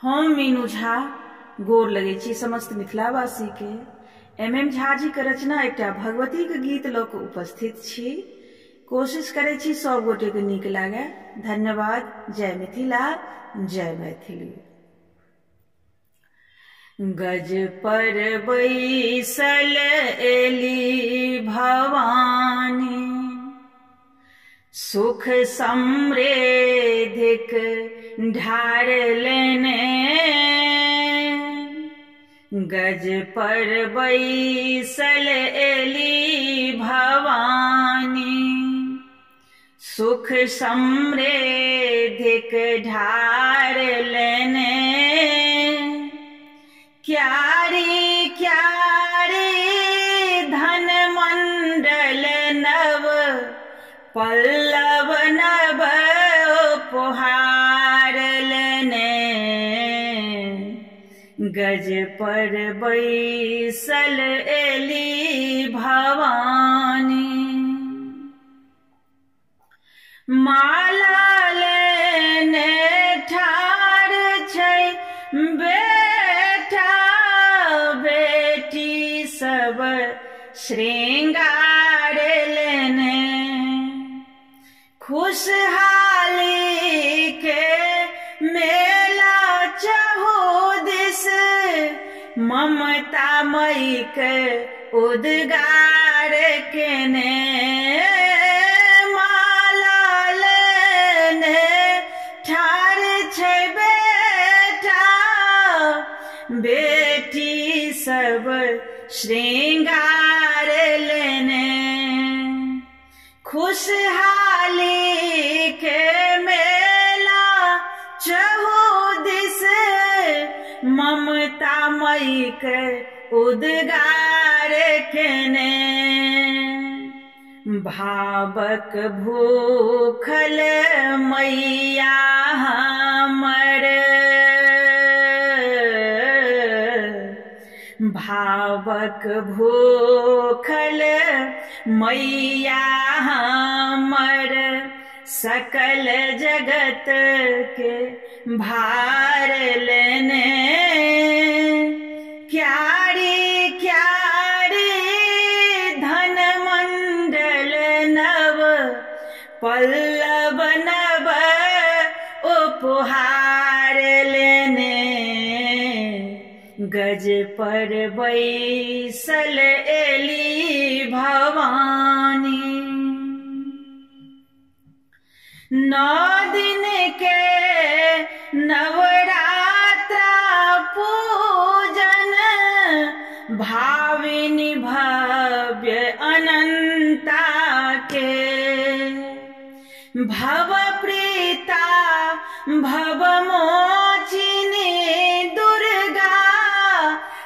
हम मीनू झा गोर लगे छी समस्त मिथिलावासी के। MM झा जी के रचना एकटा भगवती के गीत ल के उपस्थित छी। कोशिश करे छी सब गोटे के नीक लागे। धन्यवाद। जय मिथिला, जय मैथिली। गज पर बैसल एली भवानी, सुख समृद्धिक ढार लेने। गज पर बैसल एली भवानी, सुख समृद्धिक ढार लेने। क्यारी क्यारी धन मंडल नव, पल्लव नव उपहार लेने। गज पर बैसल एली भवानी, माला लेने ठार छै बेटा बेटी सब श्रृंगार लेने। खुशहाली के मेला चहुदिस, ममता मई के उद्गार केने। माला लेने ठार छै बेटा बेटी सब श्रृंगार लेने। खुशहाली के मेला चहुदिस, ममता मई के उद्गार केने। भावक भूखल मैया हमर, भावक भूखल मैया हमर, सकल जगत के भार लेने। क्यारी क्यारी धन मंडल नव, पल्लव नव उपहार लेने। गज पर बैसल एली भवानी, 9 दिन के नवरात्रा पूजन, भाविनी भव्य अनंता के। भव प्रीता भव मोचिनी दुर्गा,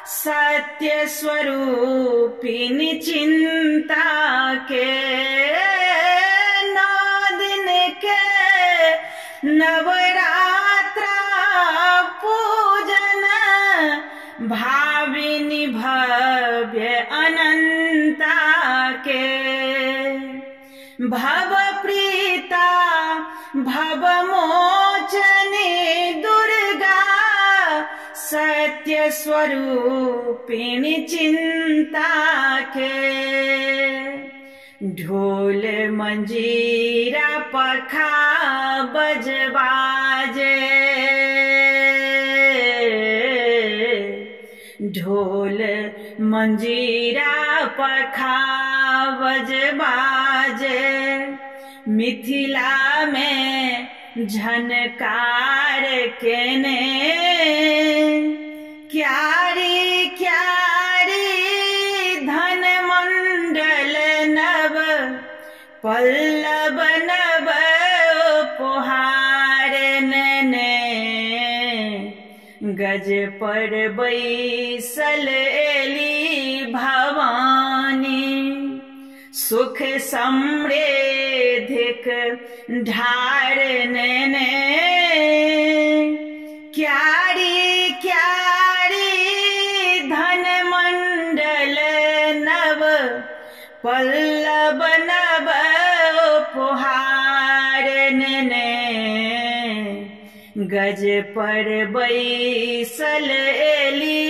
सत्य स्वरूपिणी चिंता के। 9 दिन के नवरात्रा पूजन, भाविनी भव्य अनंता के। भव प्रीता भव मोचनी दुर्गा, सत्य स्वरूपिणी चिंता के। ढोल मंजीरा पखा बजबाजे, ढोल मंजीरा पखा बजबाजे। मिथिला में झनकार केने। क्यारी क्यारी धन मंडल नव, पल्लव नव उपहार लेने। गज पर बैसल एली भवानी, सुख समृद्धिक ढार लेने। क्यारी क्यारी धन मंडल नव, पल्लव नव उपहार लेने। गज पर बैसल एली